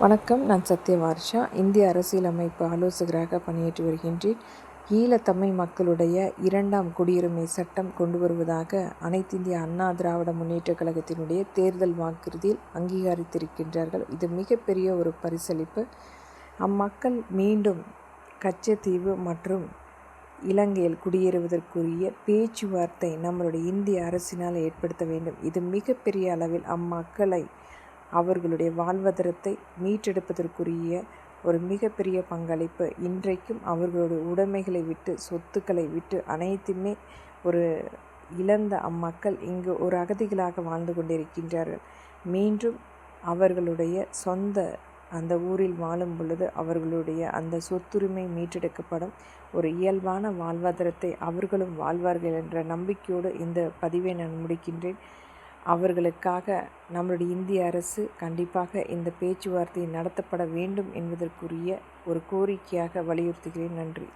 வணக்கம். நான் சத்யவார்ஷா. இந்திய அரசியலமைப்பு ஆலோசகராக பணியாற்றி வருகின்றேன். ஈழத்தமிழ் மக்களுடைய 2ஆம் குடியுரிமை சட்டம் கொண்டு வருவதாக அனைத்திந்திய அண்ணா திராவிட முன்னேற்றக் கழகத்தினுடைய தேர்தல் வாக்குறுதியில் அங்கீகரித்திருக்கின்றார்கள். இது மிகப்பெரிய ஒரு பரிசளிப்பு. அம்மக்கள் மீண்டும் கச்சத்தீவு மற்றும் இலங்கையில் குடியேறுவதற்குரிய பேச்சுவார்த்தை நம்மளுடைய இந்திய அரசினால் ஏற்படுத்த வேண்டும். இது மிகப்பெரிய அளவில் அம்மக்களை அவர்களுடைய வாழ்வாதாரத்தை மீட்டெடுப்பதற்குரிய ஒரு மிகப்பெரிய பங்களிப்பு. இன்றைக்கும் அவர்களுடைய உடைமைகளை விட்டு, சொத்துக்களை விட்டு அனைத்துமே ஒரு இழந்த அம்மக்கள் இங்கு ஒரு அகதிகளாக வாழ்ந்து கொண்டிருக்கின்றார்கள். மீண்டும் அவர்களுடைய சொந்த அந்த ஊரில் வாழும் பொழுது அவர்களுடைய அந்த சொத்துரிமை மீட்டெடுக்கப்படும். ஒரு இயல்பான வாழ்வாதாரத்தை அவர்களும் வாழ்வார்கள் என்ற நம்பிக்கையோடு இந்த பதிவை நான் முடிக்கின்றேன். அவர்களுக்காக நம்முடைய இந்திய அரசு கண்டிப்பாக இந்த பேச்சுவார்த்தை நடத்தப்பட வேண்டும் என்பதற்குரிய ஒரு கோரிக்கையாக வலியுறுத்துகிறேன். நன்றி.